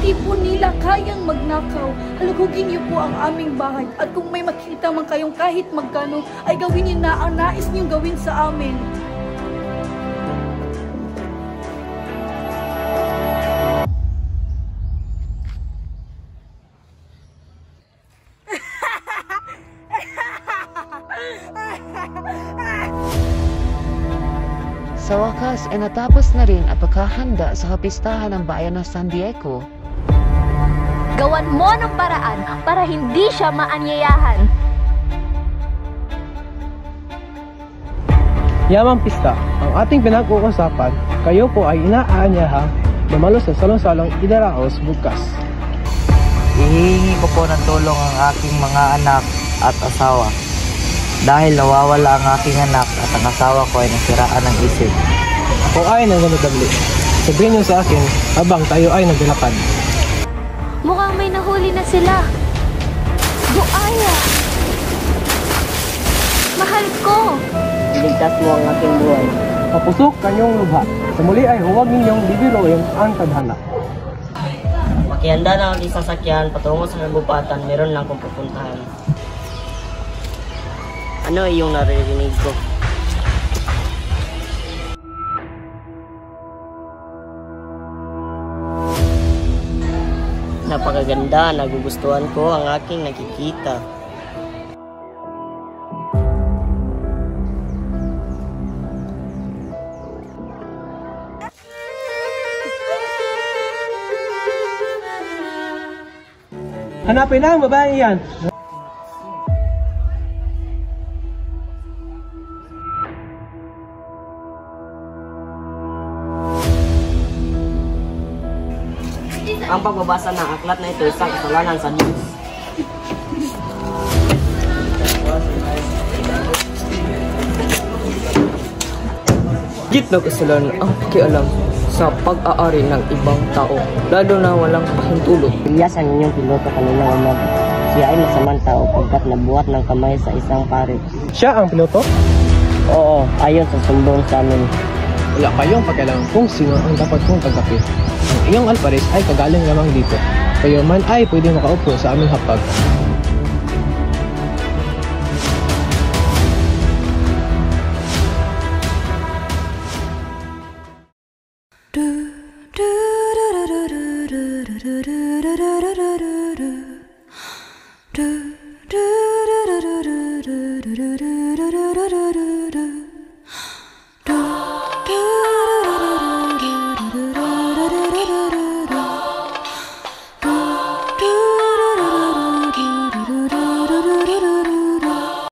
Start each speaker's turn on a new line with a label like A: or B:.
A: Hindi po nila kayang magnakaw. Halugugin niyo po ang aming bahay. At kung may makita man kayong kahit magkano, ay gawin niyo na ang nais niyong gawin sa amin.
B: Sa wakas ay natapos na rin ang pagkahanda sa kapistahan ng bayan ng San Diego.
C: Gawan mo ng paraan para hindi siya maanyayahan.
D: Yamang pista, ang ating pinag-uusapan, kayo po ay inaaanyahang dumalo sa salong-salong idaraos bukas.
E: Hihingi ko po ng tulong ang aking mga anak at asawa. Dahil nawawala ang aking anak at ang asawa ko ay nasiraan ng isip.
D: Kung ay nagdamli, sabihin niyo sa akin habang tayo ay naglalakad.
C: Mukhang may nahuli na sila. Buaya! Mahal ko!
E: Iligtas mo ang aking buhay.
D: Kapusok kanyong lubha. Sa muli ay huwag ninyong bibiruin ang tadhana.
E: Makihanda na ang aking sasakyan patungo sa nagupatan, meron lang kong pupuntahan. Ano yung naririnig ko? Napakaganda, nagugustuhan ko ang aking nakikita.
D: Hanapin na ang babae yan!
E: Ang pagbabasa ng aklat na ito isang kasalanan sa Diyos.
F: Git na kasalanan ang pakialam sa pag-aari ng ibang tao, lalo na walang pahintulot.
E: Ilyas ang inyong piloto kanina umaga. Siya ay masamang tao pagkat nabuhat ng kamay sa isang pare.
D: Siya ang piloto?
E: Oo, ayon sa sumbong sa amin.
D: Wala kayong pakialam kung sino ang dapat kong tagapin. Ang iyong alpares ay kagaling lamang dito. Kayo man ay pwede makaupo sa aming hapag.
A: Do do do do do do do do do do.